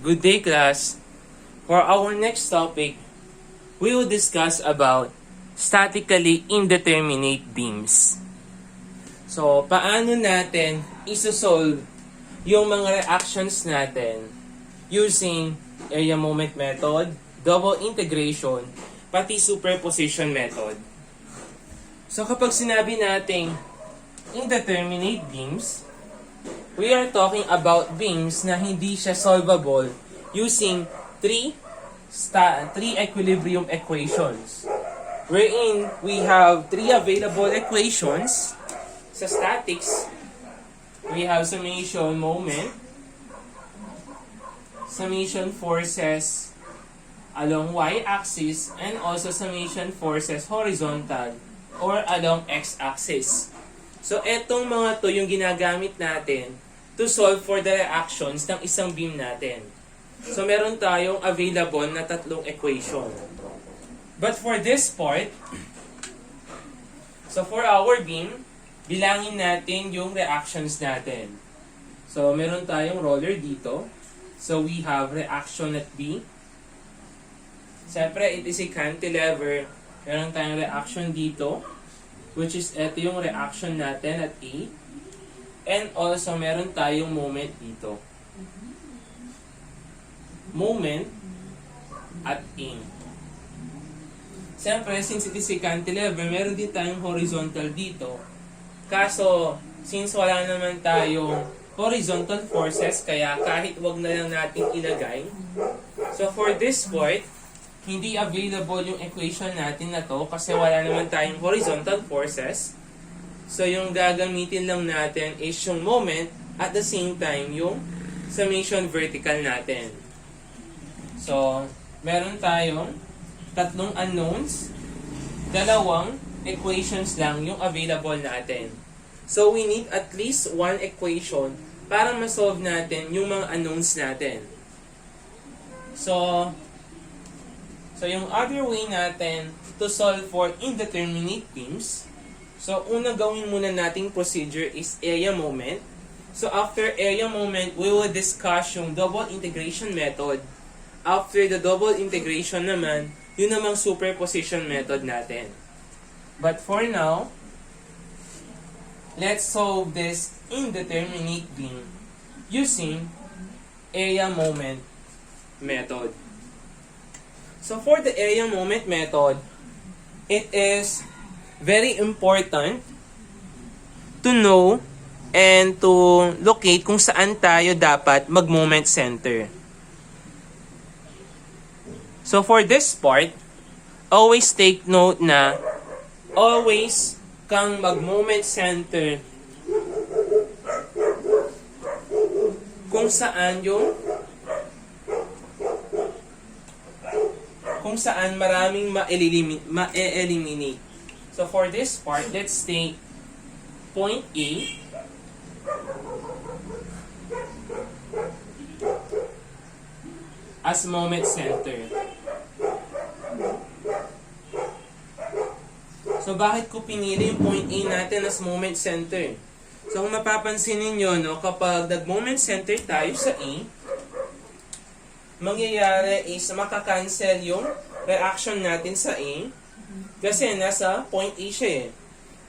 Good day, class. For our next topic, we will discuss about statically indeterminate beams. So, paano natin isosolve yung mga reactions natin using area moment method, double integration, pati superposition method. So, kapag sinabi nating indeterminate beams, we are talking about beams na hindi siya solvable using three equilibrium equations. Wherein we have three available equations. Sa statics, we have summation moment, summation forces along y-axis, and also summation forces horizontal or along x-axis. So, etong mga to yung ginagamit natin to solve for the reactions ng isang beam natin. So, meron tayong available na tatlong equation. But for this part, so for our beam, bilangin natin yung reactions natin. So, meron tayong roller dito. So, we have reaction at B. Siyempre, it is a cantilever. Meron tayong reaction dito, which is ito yung reaction natin at A. And also, meron tayong moment dito. Moment at A. Siyempre, since it is a cantilever, meron din tayong horizontal dito. Kaso, since wala naman tayong horizontal forces, kaya kahit wag na lang natin ilagay. So, for this part, hindi available yung equation natin na to kasi wala naman tayong horizontal forces. So, yung gagamitin lang natin is yung moment at the same time yung summation vertical natin. So, meron tayong tatlong unknowns, dalawang equations lang yung available natin. So, we need at least one equation para ma-solve natin yung mga unknowns natin. So, yung other way natin to solve for indeterminate beams, so unang gawin muna nating procedure is area moment. So after area moment, we will discuss yung double integration method. After the double integration naman, yun namang superposition method natin. But for now, let's solve this indeterminate beam using area moment method. So for the area moment method, it is very important to know and to locate kung saan tayo dapat mag-moment center. So for this part, always take note na always kang mag-moment center kung saan maraming ma-eliminate. So for this part, let's take point A as moment center. So bakit ko pinili yung point A natin as moment center? So kung mapapansin ninyo, no, kapag nag-moment center tayo sa A, mangyayari is makakancel yung reaction natin sa A kasi nasa point A siya eh.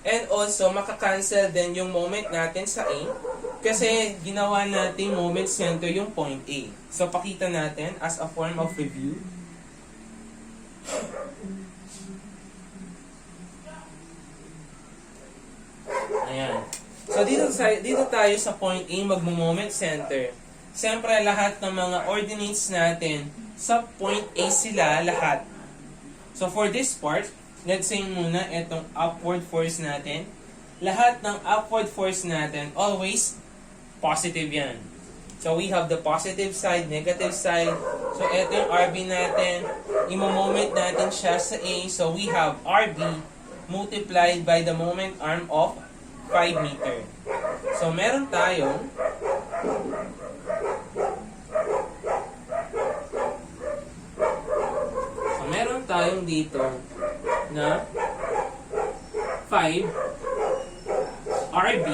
And also, makakancel din yung moment natin sa A kasi ginawa natin moment center yung point A. So, pakita natin as a form of review. Ayan. So, dito tayo sa point A, magmo-moment center. Siyempre, lahat ng mga ordinates natin sa point A sila lahat. So, for this part, let's say muna itong upward force natin. Lahat ng upward force natin, always positive yan. So, we have the positive side, negative side. So, ito yung RB natin. Imo-moment natin siya sa A. So, we have RB multiplied by the moment arm of 5 meter. So, meron tayong dito na 5 RB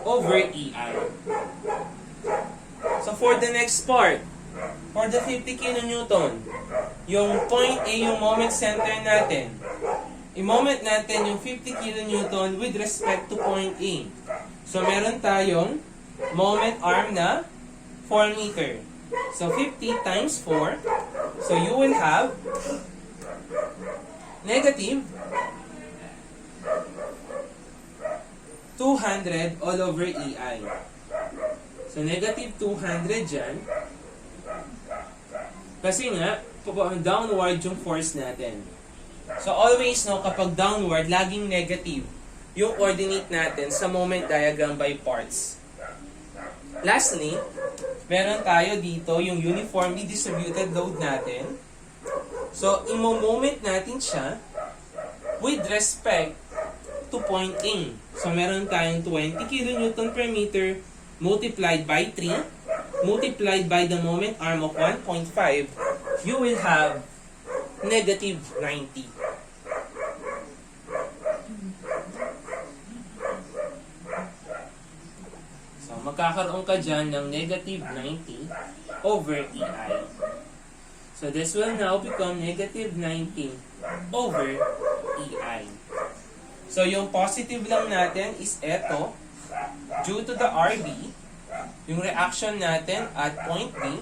over EI. So for the next part, for the 50 kilonewton, yung point A yung moment center natin. I-moment natin yung 50 kilonewton with respect to point A. So meron tayong moment arm na 4 meter. So 50 times 4. So you will have negative 200 all over EI. So negative 200 dyan. Kasi nga, downward yung force natin. So always, no, kapag downward, laging negative yung coordinate natin sa moment diagram by parts. Lastly, meron tayo dito yung uniformly distributed load natin. So, imo-moment natin siya with respect to point A. So, meron tayong 20 kN per meter multiplied by 3 multiplied by the moment arm of 1.5, you will have negative 90. So, magkakaroon ka dyan ng negative 90 over EI. So, this will now become negative 90 over EI. So, yung positive lang natin is eto, due to the RB, yung reaction natin at point B,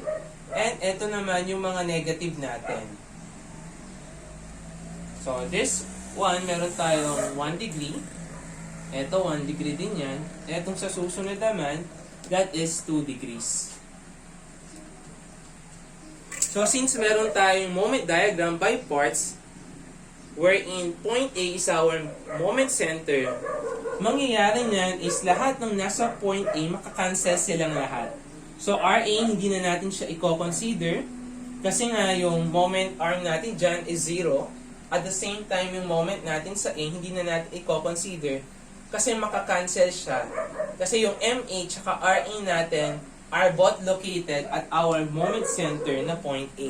and eto naman yung mga negative natin. So, this one, meron tayong 1 degree. Eto, 1 degree din yan. Etong sa susunod naman, that is 2 degrees. So, since meron tayong moment diagram by parts, wherein point A is our moment center, mangyayari niyan is lahat ng nasa point A, makakancel silang lahat. So, RA, hindi na natin siya i-consider kasi nga yung moment arm natin dyan is 0. At the same time, yung moment natin sa A, hindi na natin i-consider kasi makakancel siya. Kasi yung MA tsaka RA natin are both located at our moment center na point A.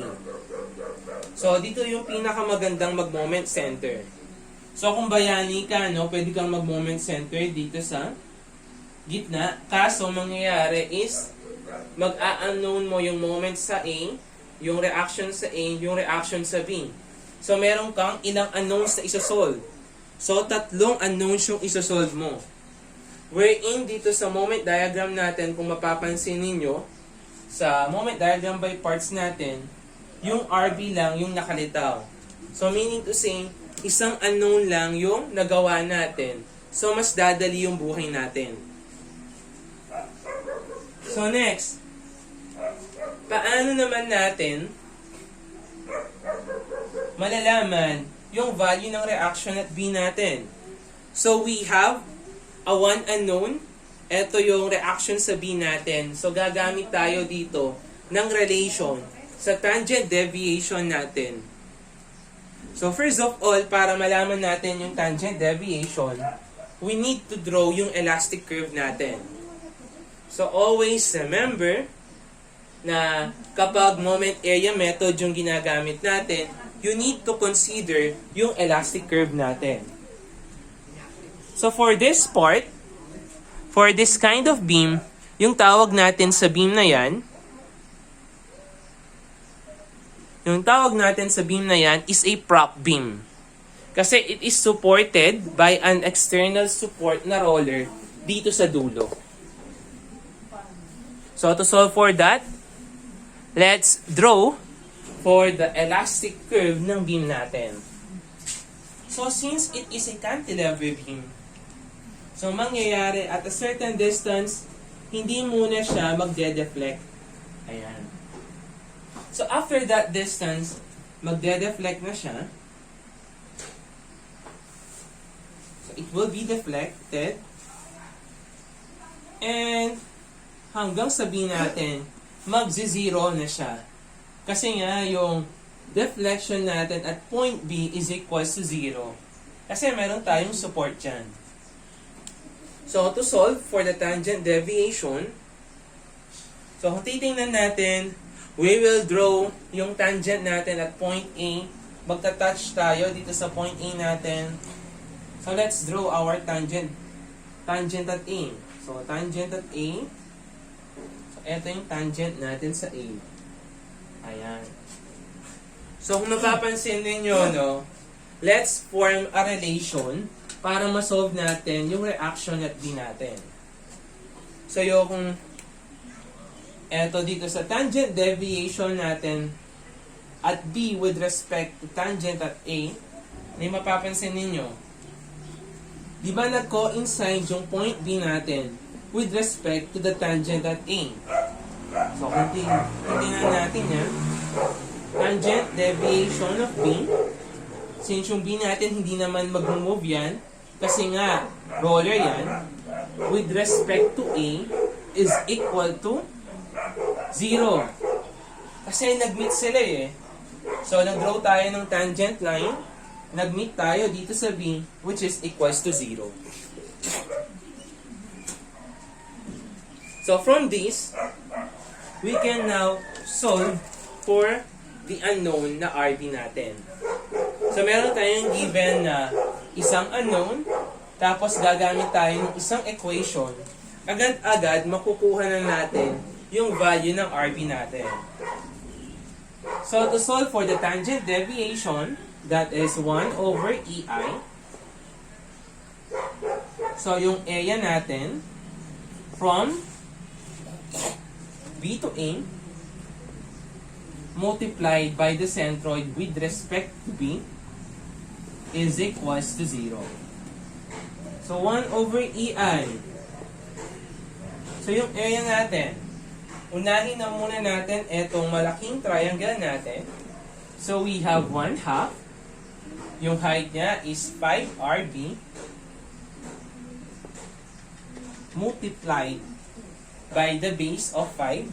So, dito yung pinakamagandang mag-moment center. So, kung bayani ka, no, pwede kang mag-moment center dito sa gitna. Kaso, mangyayari is, mag-a-unknown mo yung moment sa A, yung reaction sa A, yung reaction sa B. So, meron kang ilang unknowns na isosolve. So, 3 unknowns yung isosolve mo. Wherein, dito sa moment diagram natin, kung mapapansin ninyo, sa moment diagram by parts natin, yung RB lang yung nakalitaw. So, meaning to say, isang unknown lang yung nagawa natin. So, mas dadali yung buhay natin. So, next. Paano naman natin malalaman yung value ng reaction at B natin? So, we have a one unknown. Ito yung reaction sa B natin. So, gagamit tayo dito ng relation sa tangent deviation natin. So, first of all, para malaman natin yung tangent deviation, we need to draw yung elastic curve natin. So, always remember na kapag moment area method yung ginagamit natin, you need to consider yung elastic curve natin. So, for this part, for this kind of beam, yung tawag natin sa beam na yan, is a prop beam. Kasi it is supported by an external support na roller dito sa dulo. So, to solve for that, let's draw for the elastic curve ng beam natin. So, since it is a cantilever beam, so mangyayari at a certain distance, hindi muna siya magde-deflect. Ayan. So, after that distance, magde-deflect na siya. So, it will be deflected. And, hanggang sabihin natin, magzi-zero na siya. Kasi nga, yung deflection natin at point B is equals to 0. Kasi meron tayong support dyan. So, to solve for the tangent deviation, so, kung titingnan natin, we will draw yung tangent natin at point A. Magta-touch tayo dito sa point A natin. So, let's draw our tangent. Tangent at A. So, tangent at A. So, ito yung tangent natin sa A. Ayan. So, kung mapapansin ninyo, no, let's form a relation para ma-solve natin yung reaction at B natin. So, yung eto dito sa tangent deviation natin at B with respect to tangent at A, may mapapansin ninyo. Di ba nag-coincide yung point B natin with respect to the tangent at A? So, tingnan natin yan. Tangent deviation of B. Since yung B natin hindi naman mag-move yan, kasi nga, roller yan, with respect to A is equal to 0. Kasi nag-meet sila eh. So, nag-draw tayo ng tangent line, nag-meet tayo dito sa B, which is equals to 0. So, from this, we can now solve for the unknown na RB natin. So, meron tayong given na isang unknown, tapos gagamit tayo ng isang equation. Agad-agad, makukuha na natin yung value ng RB natin. So, to solve for the tangent deviation, that is 1 over EI. So, yung area natin, from B to A, multiplied by the centroid with respect to B is equals to 0. So, 1 over EI. So, yung area natin, unahin na muna natin itong malaking triangle natin. So, we have 1/2. Yung height niya is 5 RB multiplied by the base of 5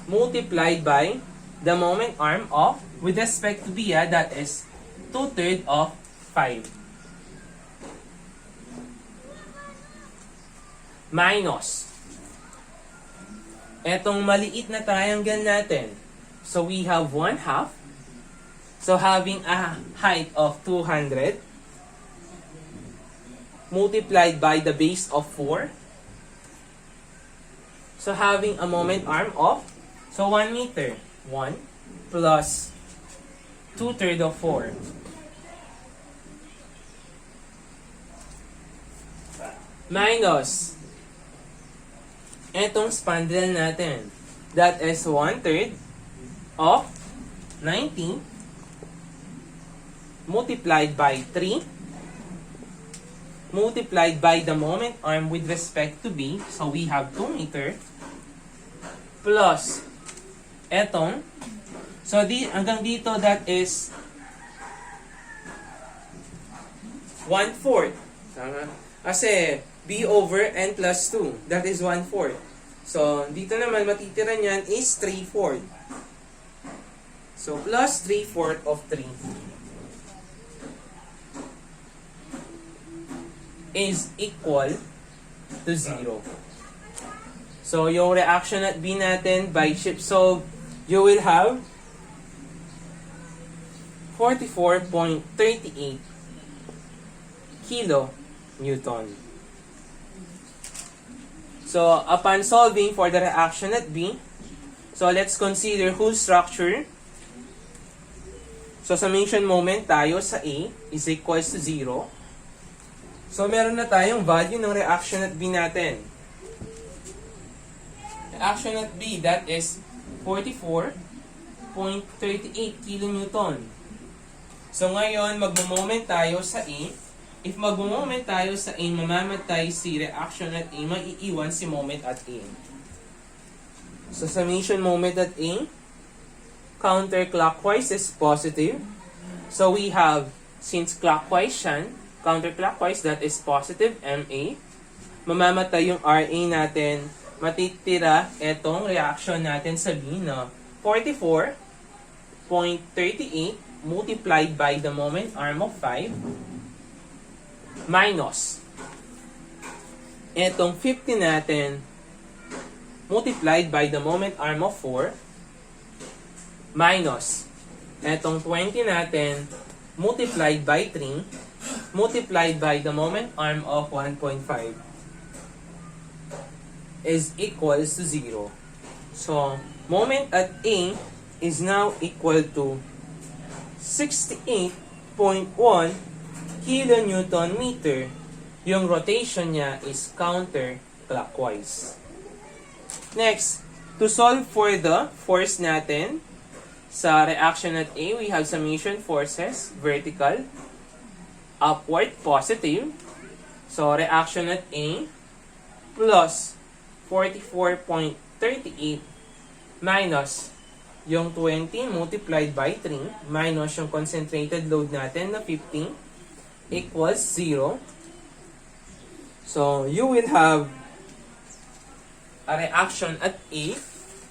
multiplied by the moment arm of, with respect to B, that is 2/3 of 5. Minus etong maliit na triangle natin. So, we have 1/2. So, having a height of 200 multiplied by the base of 4. So, having a moment arm of, so 1 meter. 1 plus 2/3 of 4. Minus etong spandrel natin. That is 1/3 of 90 multiplied by 3 multiplied by the moment arm with respect to B. So, we have 2 meter plus etong, so hanggang dito, that is 1/4. Tama? Kasi B over N plus 2, that is 1/4. So, dito naman matitira niyan is 3/4. So, plus 3/4 of 3 is equal to 0. So, yung reaction at B natin by shift solve, you will have 44.38 kilonewton. So, upon solving for the reaction at B, so let's consider whole structure. So, summation moment tayo sa A is equals to 0. So, meron na tayong value ng reaction at B natin. Reaction at B, that is 44.38 kilonewton. So, ngayon, magmo-moment tayo sa A. If mag-moment tayo sa A, mamamatay si reaction at A, maiiwan si moment at A. So, summation moment at A, counterclockwise is positive. So, we have, since clockwise yan, counterclockwise, that is positive MA. Mamamatay yung RA natin, matitira etong reaction natin sa B na 44.38 multiplied by the moment arm of 5 minus etong 50 natin multiplied by the moment arm of 4 minus etong 20 natin multiplied by 3 multiplied by the moment arm of 1.5. is equals to 0. So, moment at A is now equal to 68.1 kilonewton meter. Yung rotation niya is counterclockwise. Next, to solve for the force natin, sa reaction at A, we have summation forces, vertical, upward, positive. So, reaction at A, plus 44.38 minus yung 20 multiplied by 3 minus yung concentrated load natin na 15 equals 0. So, you will have a reaction at A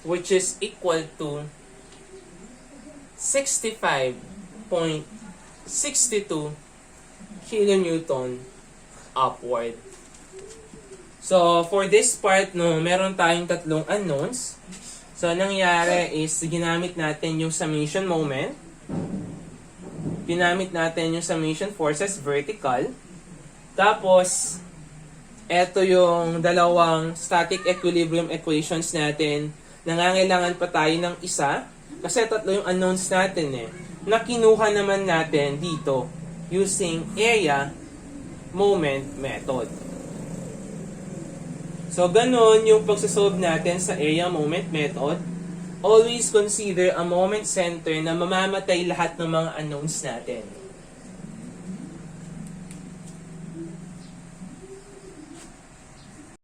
which is equal to 65.62 kilonewton upward. So, for this part, no, meron tayong tatlong unknowns. So, nangyari is, ginamit natin yung summation moment. Ginamit natin yung summation forces vertical. Tapos, eto yung dalawang static equilibrium equations natin. Nangangailangan pa tayo ng isa. Kasi tatlo yung unknowns natin eh. Na kinuha naman natin dito using area moment method. So, ganun yung pagsasolve natin sa area moment method. Always consider a moment center na mamamatay lahat ng mga unknowns natin.